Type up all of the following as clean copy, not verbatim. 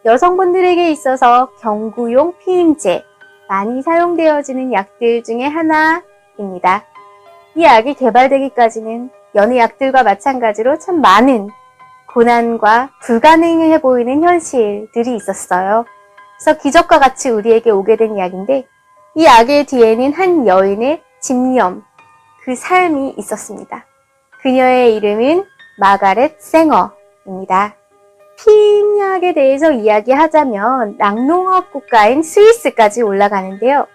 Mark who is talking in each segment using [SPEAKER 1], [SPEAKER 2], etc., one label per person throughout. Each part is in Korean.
[SPEAKER 1] 여성분들에게 있어서 경구용 피임제, 많이 사용되어지는 약들 중에 하나입니다. 이 약이 개발되기까지는 여느 약들과 마찬가지로 참 많은 고난과 불가능해 보이는 현실들이 있었어요. 그래서 기적과 같이 우리에게 오게 된 약인데, 이 약의 뒤에는 한 여인의 집념, 그 삶이 있었습니다. 그녀의 이름은 마가렛 쌩어입니다. 피임약에 대해서 이야기하자면 낙농업 국가인 스위스까지 올라가는데요.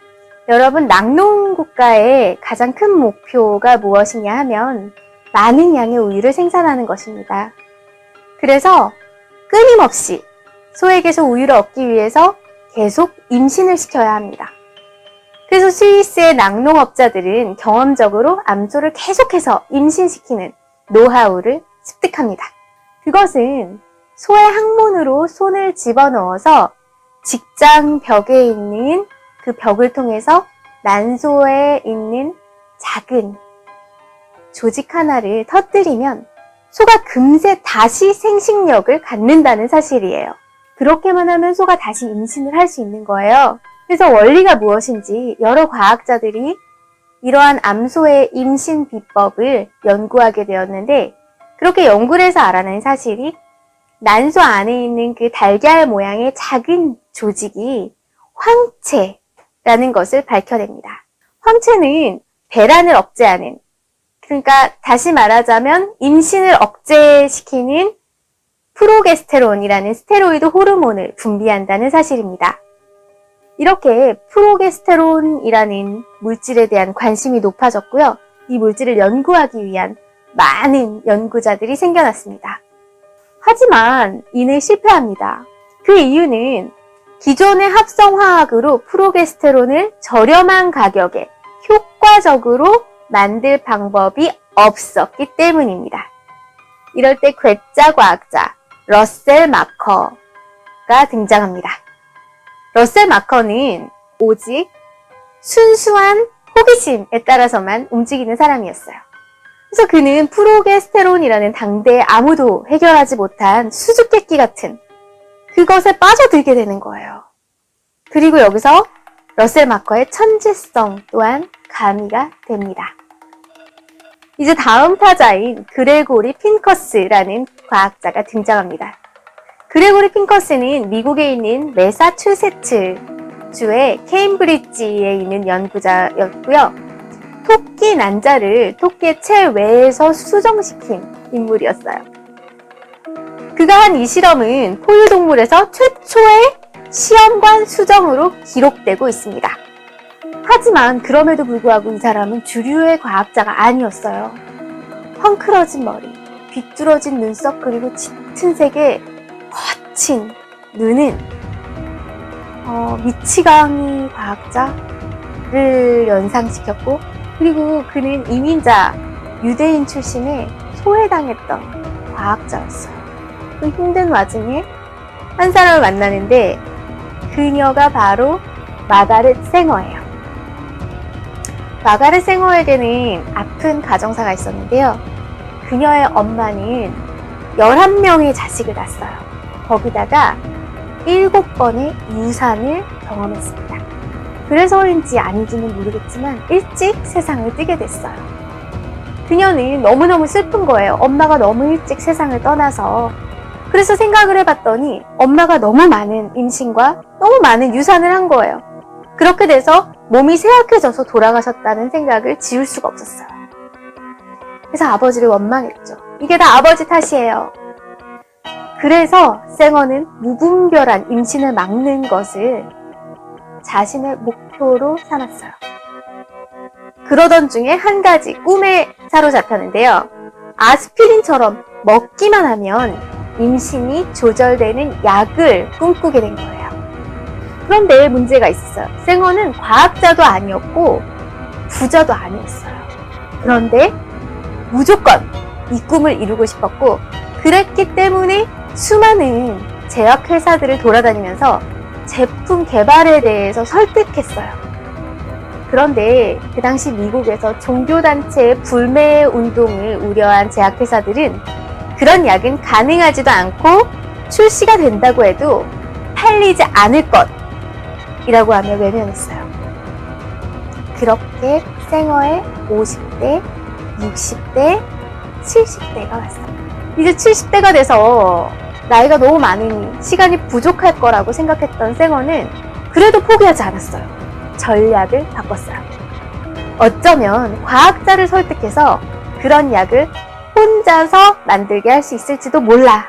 [SPEAKER 1] 여러분, 낙농 국가의 가장 큰 목표가 무엇이냐 하면 많은 양의 우유를 생산하는 것입니다. 그래서 끊임없이 소에게서 우유를 얻기 위해서 계속 임신을 시켜야 합니다. 그래서 스위스의 낙농업자들은 경험적으로 암소를 계속해서 임신시키는 노하우를 습득합니다. 그것은 소의 항문으로 손을 집어넣어서 직장 벽에 있는 그 벽을 통해서 난소에 있는 작은 조직 하나를 터뜨리면 소가 금세 다시 생식력을 갖는다는 사실이에요. 그렇게만 하면 소가 다시 임신을 할 수 있는 거예요. 그래서 원리가 무엇인지 여러 과학자들이 이러한 암소의 임신 비법을 연구하게 되었는데, 그렇게 연구를 해서 알아낸 사실이 난소 안에 있는 그 달걀 모양의 작은 조직이 황체라는 것을 밝혀냅니다. 황체는 배란을 억제하는, 그러니까 다시 말하자면 임신을 억제시키는 프로게스테론이라는 스테로이드 호르몬을 분비한다는 사실입니다. 이렇게 프로게스테론이라는 물질에 대한 관심이 높아졌고요. 이 물질을 연구하기 위한 많은 연구자들이 생겨났습니다. 하지만 이는 실패합니다. 그 이유는 기존의 합성화학으로 프로게스테론을 저렴한 가격에 효과적으로 만들 방법이 없었기 때문입니다. 이럴 때 괴짜 과학자 러셀 마커가 등장합니다. 러셀 마커는 오직 순수한 호기심에 따라서만 움직이는 사람이었어요. 그래서 그는 프로게스테론이라는 당대에 아무도 해결하지 못한 수수께끼 같은 그것에 빠져들게 되는 거예요. 그리고 여기서 러셀 마커의 천재성 또한 가미가 됩니다. 이제 다음 타자인 그레고리 핀커스라는 과학자가 등장합니다. 그레고리 핀커스는 미국에 있는 매사추세츠 주의 케임브리지에 있는 연구자였고요. 토끼 난자를 토끼의 체외에서 수정시킨 인물이었어요. 그가 한 이 실험은 포유동물에서 최초의 시험관 수정으로 기록되고 있습니다. 하지만 그럼에도 불구하고 이 사람은 주류의 과학자가 아니었어요. 헝클어진 머리, 비뚤어진 눈썹, 그리고 짙은 색의 거친 눈은 미치광이 과학자를 연상시켰고, 그리고 그는 이민자 유대인 출신의 소외당했던 과학자였어요. 그 힘든 와중에 한 사람을 만나는데 그녀가 바로 마가렛 쌩어예요. 마가렛 쌩어에게는 아픈 가정사가 있었는데요. 그녀의 엄마는 11명의 자식을 낳았어요. 거기다가 7번의 유산을 경험했습니다. 그래서인지 아닌지는 모르겠지만 일찍 세상을 뜨게 됐어요. 그녀는 너무너무 슬픈 거예요. 엄마가 너무 일찍 세상을 떠나서. 그래서 생각을 해봤더니 엄마가 너무 많은 임신과 너무 많은 유산을 한 거예요. 그렇게 돼서 몸이 쇠약해져서 돌아가셨다는 생각을 지울 수가 없었어요. 그래서 아버지를 원망했죠. 이게 다 아버지 탓이에요. 그래서 쌩어는 무분별한 임신을 막는 것을 자신의 목표로 삼았어요. 그러던 중에 한 가지 꿈에 사로잡혔는데요. 아스피린처럼 먹기만 하면 임신이 조절되는 약을 꿈꾸게 된 거예요. 그런데 문제가 있었어요. 쌩어는 과학자도 아니었고 부자도 아니었어요. 그런데 무조건 이 꿈을 이루고 싶었고, 그랬기 때문에 수많은 제약회사들을 돌아다니면서 제품 개발에 대해서 설득했어요. 그런데 그 당시 미국에서 종교단체의 불매 운동을 우려한 제약회사들은 그런 약은 가능하지도 않고 출시가 된다고 해도 살리지 않을 것이라고 하며 외면했어요. 그렇게 생어의 50대, 60대, 70대가 왔어요. 이제 70대가 돼서 나이가 너무 많으니 시간이 부족할 거라고 생각했던 생어는 그래도 포기하지 않았어요. 전략을 바꿨어요. 어쩌면 과학자를 설득해서 그런 약을 혼자서 만들게 할 수 있을지도 몰라.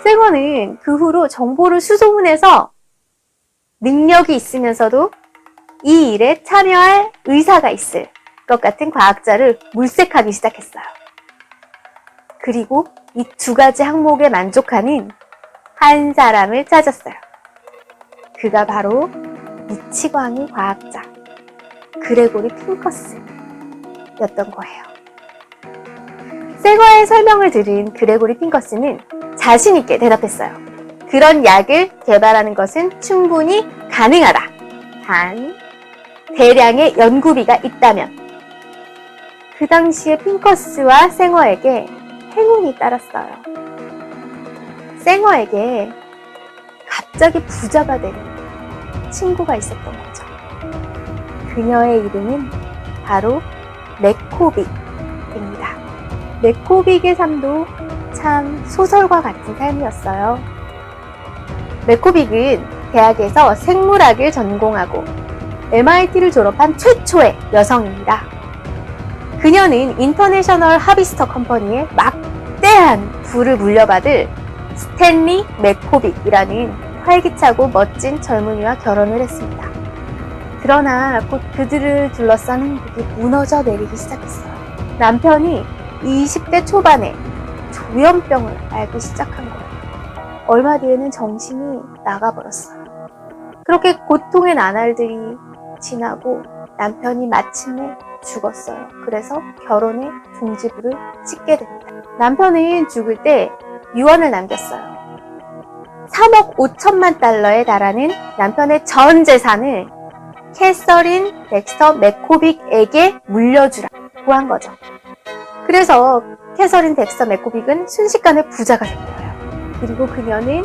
[SPEAKER 1] 생어는 그 후로 정보를 수소문해서 능력이 있으면서도 이 일에 참여할 의사가 있을 것 같은 과학자를 물색하기 시작했어요. 그리고 이 두 가지 항목에 만족하는 한 사람을 찾았어요. 그가 바로 미치광이 과학자 그레고리 핑커스였던 거예요. 생어의 설명을 들은 그레고리 핑커스는 자신 있게 대답했어요. 그런 약을 개발하는 것은 충분히 가능하다. 단 대량의 연구비가 있다면. 그 당시에 핑커스와 생어에게 행운이 따랐어요. 생어에게 갑자기 부자가 되는 친구가 있었던 거죠. 그녀의 이름은 바로 레코빅입니다. 레코빅의 삶도 참 소설과 같은 삶이었어요. 레코빅은 대학에서 생물학을 전공하고 MIT를 졸업한 최초의 여성입니다. 그녀는 인터내셔널 하비스터 컴퍼니에 막대한 부를 물려받을 스탠리 맥코빅이라는 활기차고 멋진 젊은이와 결혼을 했습니다. 그러나 곧 그들을 둘러싼 행복이 무너져 내리기 시작했어요. 남편이 20대 초반에 조현병을 앓기 시작한 거예요. 얼마 뒤에는 정신이 나가버렸어요. 그렇게 고통의 나날들이 지나고 남편이 마침내 죽었어요. 그래서 결혼의 종지부를 찍게 됩니다. 남편은 죽을 때 유언을 남겼어요. 3억 5천만 달러에 달하는 남편의 전 재산을 캐서린 덱스터 맥코빅에게 물려주라고 한 거죠. 그래서 캐서린 덱스터 맥코빅은 순식간에 부자가 된 거예요. 그리고 그녀는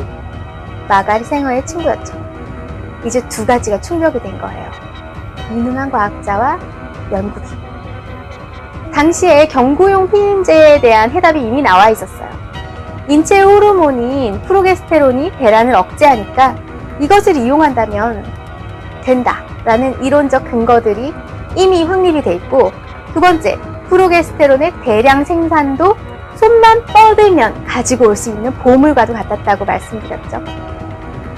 [SPEAKER 1] 마가리 생어의 친구였죠. 이제 두 가지가 충족이 된 거예요. 유능한 과학자와 연구비. 당시에 경구용 피임제에 대한 해답이 이미 나와 있었어요. 인체 호르몬인 프로게스테론이 배란을 억제하니까 이것을 이용한다면 된다라는 이론적 근거들이 이미 확립이 돼 있고, 두 번째, 프로게스테론의 대량 생산도 손만 뻗으면 가지고 올 수 있는 보물과도 같았다고 말씀드렸죠.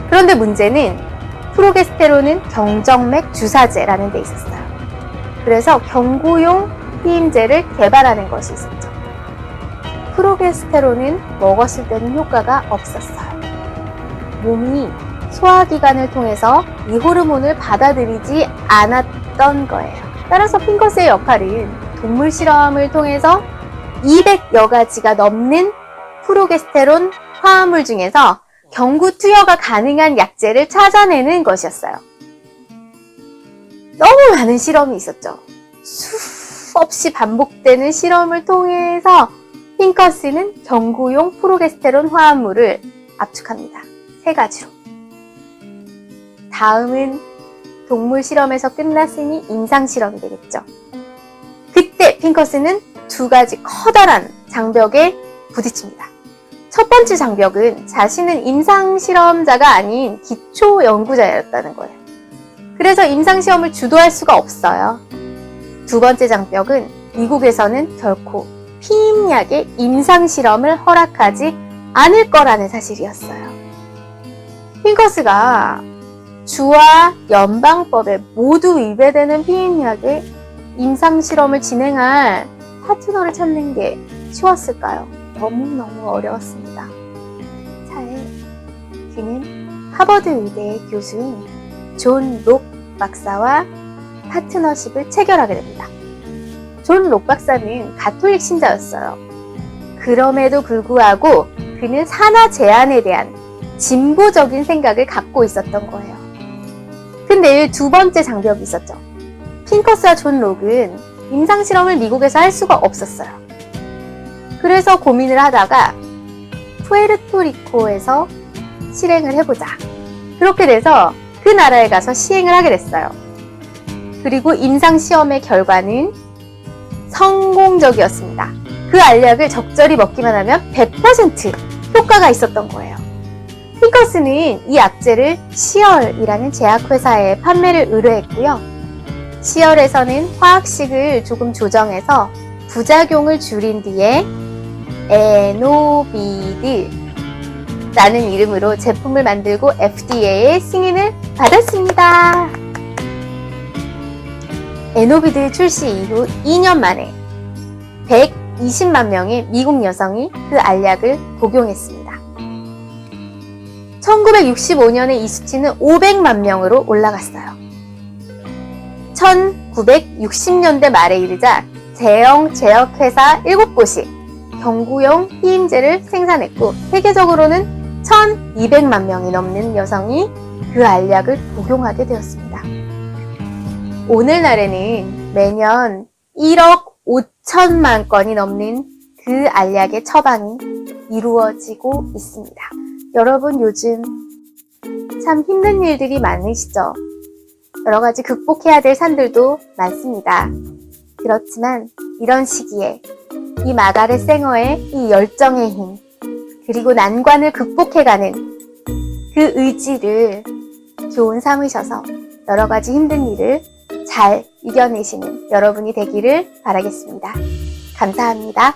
[SPEAKER 1] 그런데 문제는 프로게스테론은 경정맥 주사제라는 데 있었어요. 그래서 경구용 피임제를 개발하는 것이 있었죠. 프로게스테론은 먹었을 때는 효과가 없었어요. 몸이 소화기관을 통해서 이 호르몬을 받아들이지 않았던 거예요. 따라서 핑커스의 역할은 동물 실험을 통해서 200여 가지가 넘는 프로게스테론 화합물 중에서 경구 투여가 가능한 약제를 찾아내는 것이었어요. 너무 많은 실험이 있었죠. 수없이 반복되는 실험을 통해서 핑커스는 경구용 프로게스테론 화합물을 압축합니다. 3가지로. 다음은 동물 실험에서 끝났으니 임상 실험이 되겠죠. 그때 핑커스는 2가지 커다란 장벽에 부딪힙니다. 첫 번째 장벽은 자신은 임상 실험자가 아닌 기초 연구자였다는 거예요. 그래서 임상 시험을 주도할 수가 없어요. 두 번째 장벽은 미국에서는 결코 피임약의 임상 실험을 허락하지 않을 거라는 사실이었어요. 핑커스가 주와 연방법에 모두 위배되는 피임약의 임상 실험을 진행할 파트너를 찾는 게 쉬웠을까요? 너무너무 어려웠습니다. 차에 그는 하버드 의대의 교수인 존 록 박사와 파트너십을 체결하게 됩니다. 존 록 박사는 가톨릭 신자였어요. 그럼에도 불구하고 그는 산화 제한에 대한 진보적인 생각을 갖고 있었던 거예요. 근데 두 번째 장벽이 있었죠. 핑커스와 존 록은 임상실험을 미국에서 할 수가 없었어요. 그래서 고민을 하다가 푸에르토리코에서 실행을 해보자 그렇게 돼서 그 나라에 가서 시행을 하게 됐어요. 그리고 임상시험의 결과는 성공적이었습니다. 그 알약을 적절히 먹기만 하면 100% 효과가 있었던 거예요. 핑커스는 이 약재를 시얼이라는 제약회사에 판매를 의뢰했고요. 시얼에서는 화학식을 조금 조정해서 부작용을 줄인 뒤에 에노비드라는 이름으로 제품을 만들고 FDA의 승인을 받았습니다. 에노비드 출시 이후 2년 만에 120만 명의 미국 여성이 그 알약을 복용했습니다. 1965년에 이 수치는 500만 명으로 올라갔어요. 1960년대 말에 이르자 대형 제약회사 7곳이 경구용 피임제를 생산했고 세계적으로는 1200만 명이 넘는 여성이 그 알약을 복용하게 되었습니다. 오늘날에는 매년 1억 5천만 건이 넘는 그 알약의 처방이 이루어지고 있습니다. 여러분 요즘 참 힘든 일들이 많으시죠? 여러 가지 극복해야 될 산들도 많습니다. 그렇지만 이런 시기에 이 마가렛 쌩어의 이 열정의 힘, 그리고 난관을 극복해가는 그 의지를 교훈 삼으셔서 여러 가지 힘든 일을 잘 이겨내시는 여러분이 되기를 바라겠습니다. 감사합니다.